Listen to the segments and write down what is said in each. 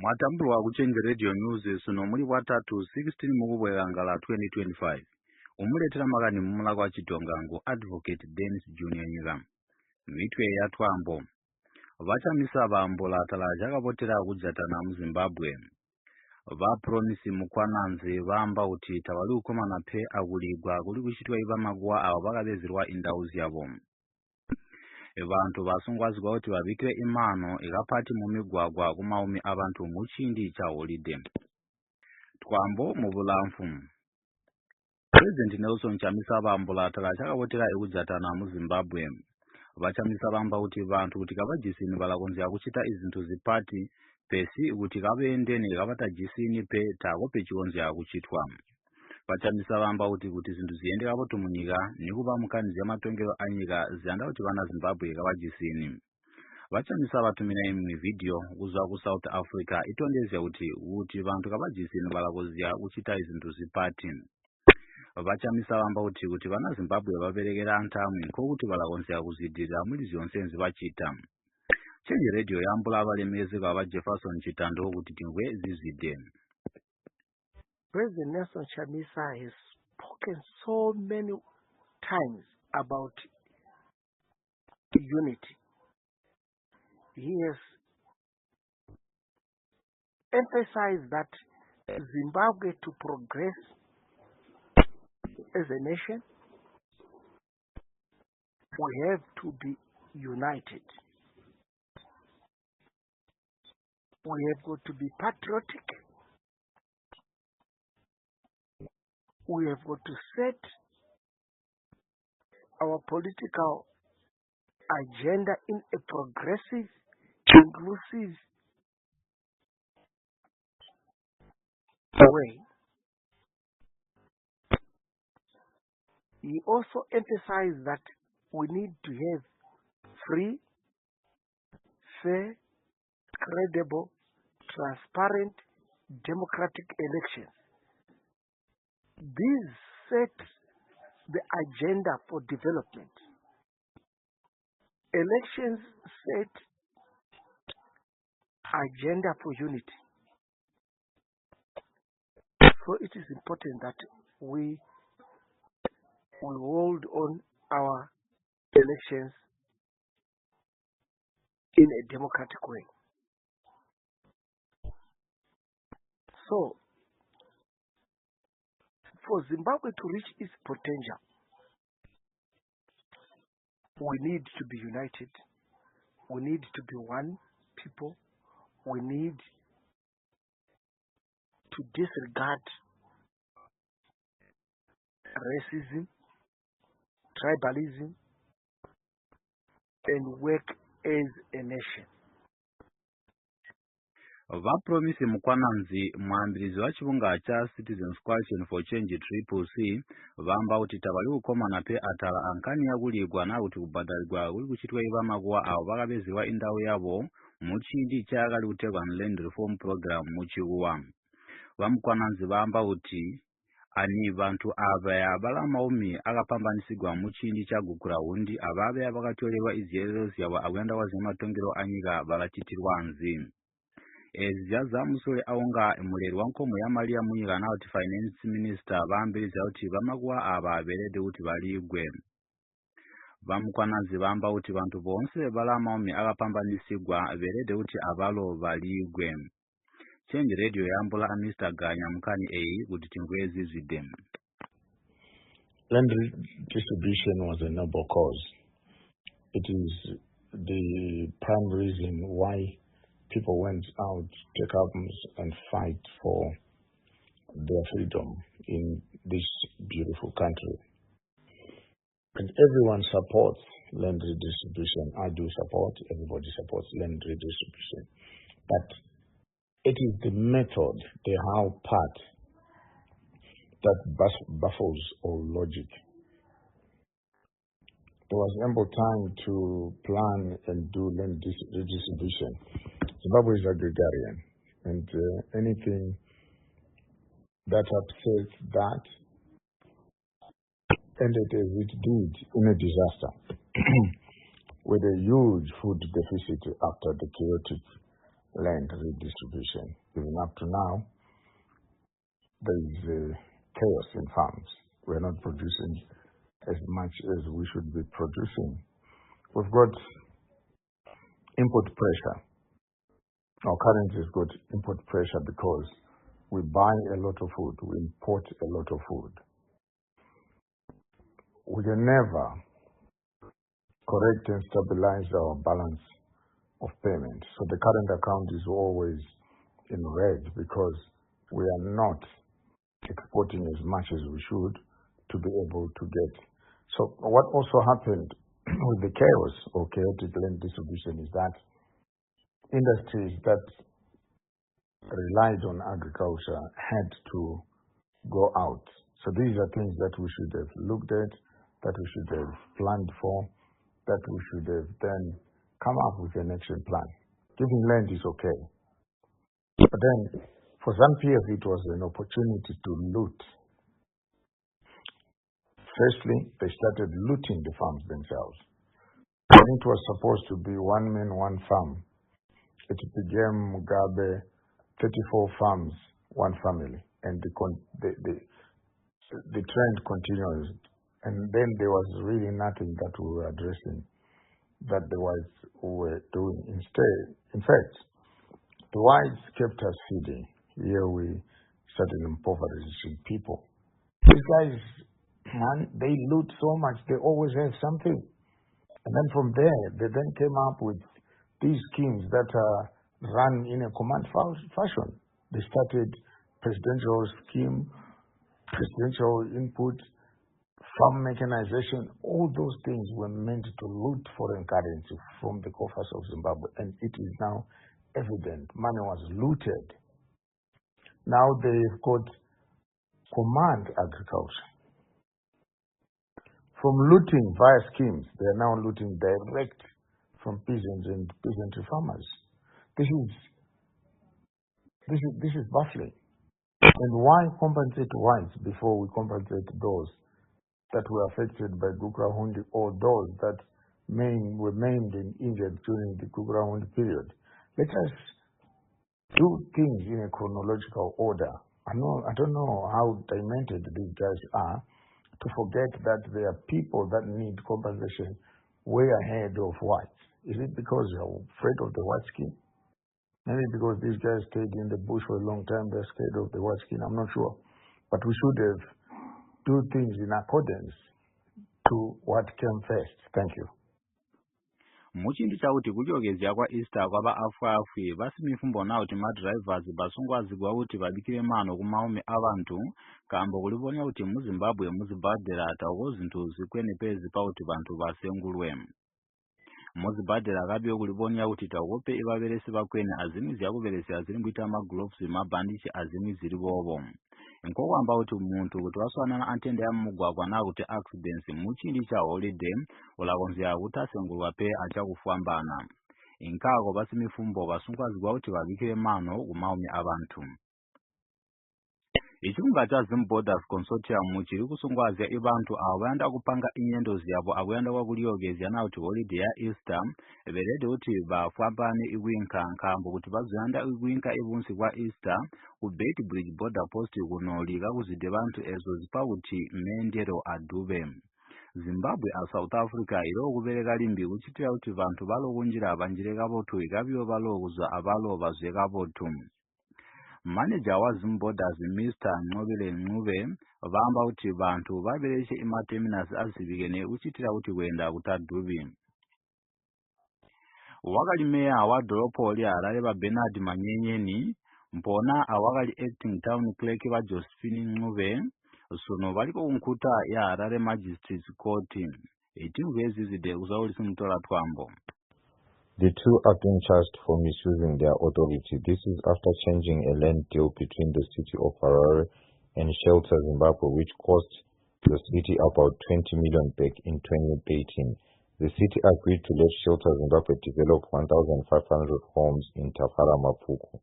Mwatambulwa kuchenje radio news suno muli watatu 16 mukubwerangala 2025. Umuletera magani mumula kwa Chitonga Advocate Dennis Junior Nyika. Mitwe ya twambo. Chamisa bambola talaja kapotera kudzatana mu Zimbabwe. Promise mukwananzi bamba uti tawali ukomana phe akuligwa kuli kuchitwa iva maguwa awo bakabezerwa indauzi yabo. Abantu basungwazibwa kuti babikire imano ikapati mu migwagwa kumaumi abantu mu chindi cha holiday. Twambo mu bulamfu. President Nelson Chamisa bambola talaja kapotera kudzatana mu Zimbabwe. Chamisa bamba kuti bantu kuti kabajisini balakonzera kuchita izintu zipati pesi kuti kabende ne kabata jisini pe takope chikonzera kuchitwa. Chamisa bamba kuti zinthu ziyendera poto munyika nikuba mukanizi amatongero anyika ziyanda kuti vana Zimbabwe kabajisini. Chamisa batumira imwe video kuzwa ku South Africa itondeze kuti bantu kabajisini balakonzera kuchita izintu zipati. Chamisa bamba kuti vana Zimbabwe baberekera antamwe nkokuti balakonzera kuzidira muri zonse nzibachita. Change radio yambula abalemezi kwa Jefferson Chitando kuti tingwe zizide. President Nelson Chamisa has spoken so many times about unity. He has emphasized that Zimbabwe to progress as a nation, we have to be united. We have got to be patriotic. We have got to set our political agenda in a progressive, inclusive way. He also emphasized that we need to have free, fair, credible, transparent, democratic elections. These set the agenda for development. Elections set agenda for unity. So it is important that we hold on our elections in a democratic way. So, for Zimbabwe to reach its potential, we need to be united. We need to be one people. We need to disregard racism, tribalism, and work as a nation. Promise mukwananzi mwambirizi wa chibunga cha Citizens Coalition for Change CCC bamba kuti tabali ukomana pe atala ankani yakuligwa na kuti kubadaligwa kuli kuchitwa iva maguwa awo bakabezerwa indau yabo mu chindi chakali kutekwa land reform program mu chikuwa. Mukwananzi bamba kuti ani bantu abaya bala maumi akapambanisigwa mu chindi chagukura hundi ababe abakatolewa iziyelelo zyawo akuyenda wazimatongero anyika balachitirwa nzi. Ezijaza musole aonga emuleri wankomo ya Maria Munyika na kuti finance minister bambiriza kuti bamakuwa aberede kuti baligwe. Mukwananzi bamba kuti bantu bonse bala maumi akapambanisigwa berede kuti abalo baligwe. Change radio yambula Mr. Ganya mukani kuti tingwezi zide. Land distribution was a noble cause. It is the prime reason why people went out to take arms and fight for their freedom in this beautiful country. And everyone supports land redistribution. I do support, everybody supports land redistribution. But it is the method, the how part, that baffles all logic. There was ample time to plan and do land redistribution. Zimbabwe is agrarian, and anything that upsets that ended as it did in a disaster with a huge food deficit after the chaotic land redistribution. Even up to now, there is chaos in farms. We're not producing as much as we should be producing. We've got import pressure. Our currency has got import pressure because we buy a lot of food, we import a lot of food. We can never correct and stabilize our balance of payment. So the current account is always in red because we are not exporting as much as we should to be able to get. So what also happened with the chaos or chaotic land distribution is that industries that relied on agriculture had to go out. So these are things that we should have looked at, that we should have planned for, that we should have then come up with an action plan. Giving land is okay. But then for some years it was an opportunity to loot. Firstly, they started looting the farms themselves. When it was supposed to be one man, one farm, it became Mugabe, 34 farms, one family. And the trend continues. And then there was really nothing that we were addressing that the whites were doing instead. In fact, the whites kept us feeding. Here we started impoverishing people. These guys, man, they loot so much, they always have something. And then from there, they then came up with these schemes that are run in a command fashion. They started presidential scheme, presidential input, farm mechanization. All those things were meant to loot foreign currency from the coffers of Zimbabwe. And it is now evident money was looted. Now they've got command agriculture. From looting via schemes, they are now looting direct from peasants and peasantry farmers. This is baffling. And why compensate whites before we compensate those that were affected by Gukrahundi or those that were maimed and injured during the Gukrahundi period? Let us do things in a chronological order. I don't know how demented these guys are to forget that there are people that need compensation way ahead of whites. Is it because they're afraid of the white skin? Maybe because these guys stayed in the bush for a long time, they're scared of the white skin. I'm not sure. But we should have do things in accordance to what came first. Thank you. muchinthu chakuti kuchokera kwa Easter kwaba afuafuye basi mifumbo nawo kuti madrivers basungwazigwa kuti badikire mano kumaume abantu kambo kuliponya kuti muzimbabwe muzibhadhera tawo zinthu zikwenepezi pauti bantu basengulwe muzibhadhera kabiyo kuliponya kuti tawope ivaveresi vakwene azimizi yakuveresi aziri kuita magloves mabhandichi azimizi zirivovo nkokwamba kuti muntu kuti waswana antende ya mugwagwa na kuti accidents muchindi cha holiday ulakonzera kuti asengulwa pe achakufambana inkako basi mifumbo basungwazigwa kuti babikire mano kumaume abantu ichirunga cha Zimbabwe Consortium chiri kusungwazya ibantu avo vayanda kupanga inyendo zyavo akuyanda kwakuliyogezya na kuti holiday ya Easter verede kuti vafambane iwinka nkambo kuti vazoyanda iwinka ibunsi kwa Easter ku Bridge border post kunolika kuzide bantu ezo zipa kuti mendero adube Zimbabwe a South Africa ilo kubereka limbi kuchitira kuti vantu valokunjira vanjireka votu ikabiyo valokuzwa avalo vazweka votu Manager wa Zimbabwe Mr. Ncobele Ncube vamba kuti vantu vabereshe imaterminals azibikene uchitira kuti kuenda kutadubi wakali meya wa doropo lya Harare ba Bernard Manyenyeni mpona awakali acting town clerk wa Josephine Ncube sono valiko kunkuta ya Harare Magistrates Court itimvezi zide uzaulisi mtola twambo. The two are being charged for misusing their authority. This is after changing a land deal between the city of Harare and Shelter Zimbabwe, which cost the city about 20 million back in 2018. The city agreed to let Shelter Zimbabwe develop 1,500 homes in Tafara Mapuku.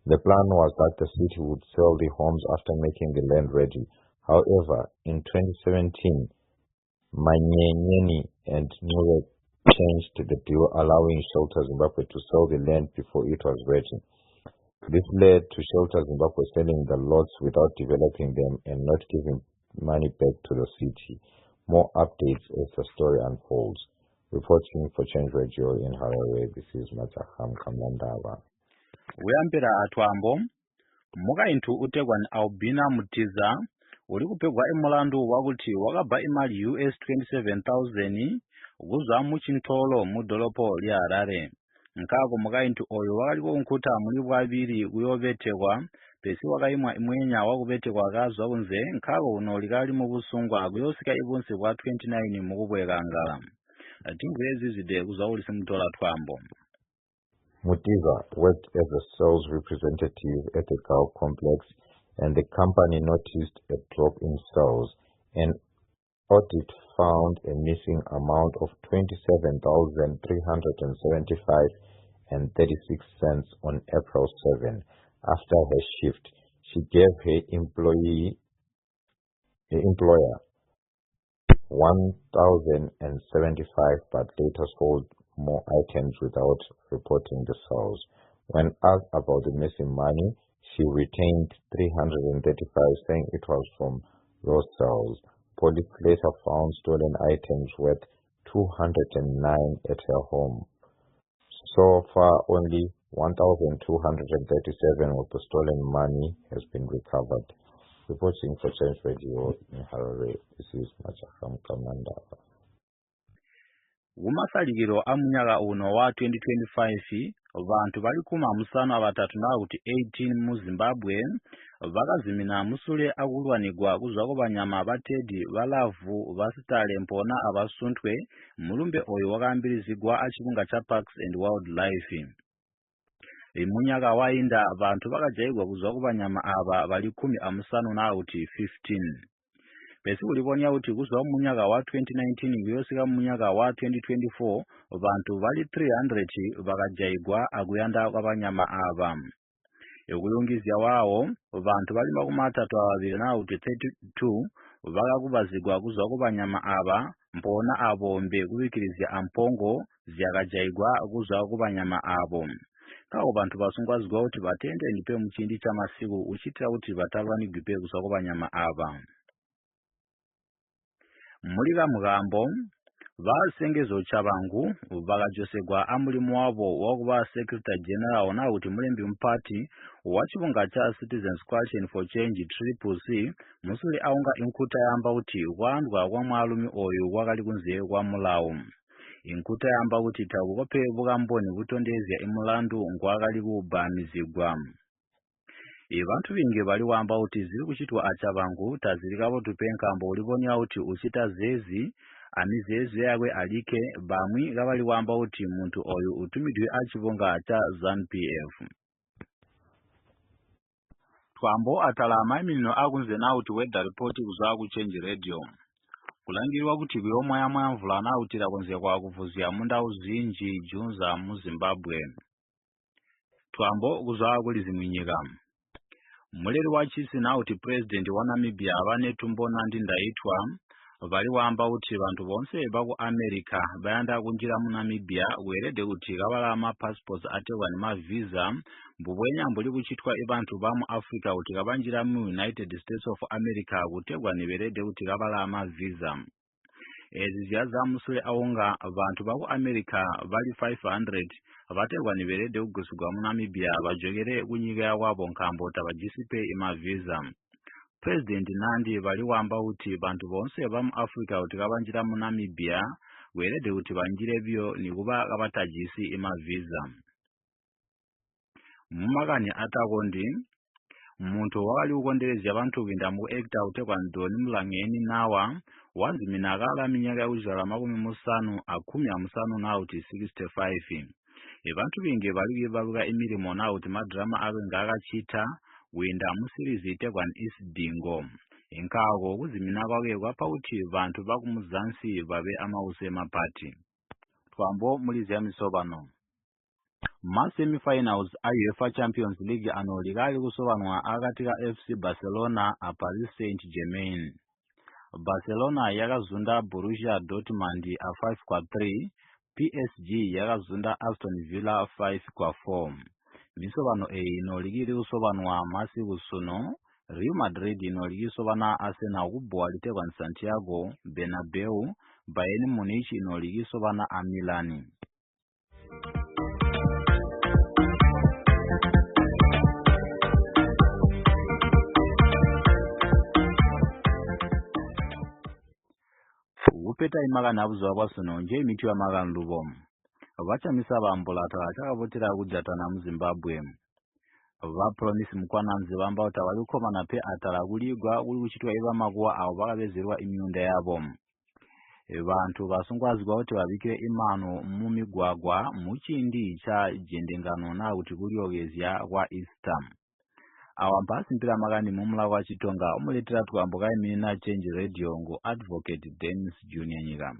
The plan was that the city would sell the homes after making the land ready. However, in 2017, Manyenyeni and Ncube changed the deal, allowing Shelter Zimbabwe to sell the land before it was ready. This led to Shelter Zimbabwe selling the lots without developing them and not giving money back to the city. More updates as the story unfolds. Reporting for Change Radio in Harare, this is Mataham Kamandava. Weampera atwambo mukainthu utegwa ni Albina Mutiza uri kupegwa mulandu wakuti wakabva imali US 27,000 kuzwa muchintolo mudholopo lya Harare. Nkako mukainthu oyo wakaliko nkuta muli bwabiri kuyobetekwa pesi wakaimwa imwenya wakubetekwa kazwa kunze nkako uno likali mu busungwa kuyosika ibunsi bwa 29 mukubweka ngala. Tingwezi zide kuzaulisa mutola twambo. Mutiza worked as a sales representative at the Gulf complex, and the company noticed a drop in sales. An audit found a missing amount of 27,375.36 on April 7. After her shift, she gave her employer 1,075, but later sold more items without reporting the sales. When asked about the missing money, she retained 335, saying it was from those sales. Police later found stolen items worth 209 at her home. So far, only 1,237 of the stolen money has been recovered. Reporting for Change Radio in Harare, this is Machakam Kamandava. Umasalikiro amunyaka uno wa 2025 vantu bali kuma musano abatatu na kuti 18 mu Zimbabwe vakazimina musule akulwanigwa kuzwako banyama abatedi balavu basitale mpona abasuntwe mulumbe oyo wakambirizigwa achikunga cha Parks and Wildlife. Munyaka wainda vantu vakajaigwa kuzwako banyama aba bali 15 na kuti 15. Pesi uliponia kuti kuzwa munyaka wa 2019 kuyosika munyaka wa 2024 vantu vali 300 vakajaigwa akuyanda kwa banyama aba. Ekuyungizya wawo vantu vali makumatatu avaviri na kuti 32 vakakubazigwa kuzwa kwa banyama aba mpona abombe kubikirizya ampongo zyakajaigwa kuzwa kwa banyama abo. Kao vantu vasungwazigwa kuti vatende nipe muchindi cha masiku uchitira kuti vatalwanigwe kuzwa kwa banyama aba. Mulika mugambo vasengezo chabangu vakajosegwa amulimu wavo wakuva Secretary General na kuti mulembi mpati wachibunga cha Citizens Coalition for Change CCC musuli aunga inkuta yamba kuti kwandwa kwa mwalumi oyo wakali kunze kwa mulawo. Inkuta yamba kuti tabukope bugamboni butondezya imulandu ngwakali kubamizigwa. Vantu vingi bali wamba kuti ziri kuchitwa achabangu tazirikavo tupenkambo uliponia kuti uchita zezi amizezi yakwe alike bamwi gavali wamba kuti muntu oyu utumidwe achibonga cha ZANU-PF. Twambo atalama imino akunze na kuti weather report kuzwa ku Change Radio. Kulangirwa kuti kuyomwa ya mvula na utira konze kwa kuvuzia munda uzinji junza mu Zimbabwe. Twambo kuzwa kuli zimwinyika. Muleri wachisi na kuti president wa Namibia vane tumbo nandi ndaitwa vali wamba kuti vantu bonse baku America bayanda kunjira mu Namibia werede kuti kavala ma passports atewa ni ma visa mbubwenya mbuli kuchitwa ibantu ba mu Africa kuti kabanjira mu United States of America kutegwa ni werede kuti kavala ma visa. Ezi ziyaza musule aunga vantu baku America vali 500 vategwa ni werede kugusugwa mu Namibia bajogere kunyika ya wabo nkambo tabajisipe ima visa. President Nandi vali wamba kuti vantu bonse ba mu Africa kuti kabanjira mu Namibia werede kuti banjire byo ni kuba kabatajisi ima visa. Mumakani atakondi muntu wakali ukonderezya abantu binda mu ekta utekwa ndoni mulangeni nawa wanzimina akala minyaka yauzala 50 na kuti 65. Vantu vingi bali baluka imirimo na kuti madrama abe ngakachita winda mu series itekwa isidingo. Inkako kuzimina kwake kwapa kuti vantu bakumuzansi babe amause mapati. Twambo mulizya misobano. Ma semi-finals a UEFA Champions League ano likali kusobanwa akatika FC Barcelona a Paris Saint-Germain. Barcelona yakazunda Borussia Dortmund a 5-3, PSG yakazunda Aston Villa 5-4 misovano inolikiri kusovanwa masiku suno. Real Madrid inolikisovana Arsenal kubwa litekwa Santiago Bernabeu. Bayern Munich inolikisovana Milan. Upeta imagana abuzwa kwasuno nje imitu ya magana lubomu. Chamisa bambulata chakavotera kujatana mu Zimbabwe. Promise mukwananzi bamba utawali ukomana pe atala kuligwa uli kuchitwa iva makuwa awo bakabezerwa imyunda yabo. Bantu basungwazwa kuti babikire imano mu migwagwa muchindi cha jendengano na kuti kuliogezya kwa Easter. Awambasi mpira magani mumula kwa Tonga umuletera tukambuka imina change radio ngo Advocate Dennis Junior Nyika.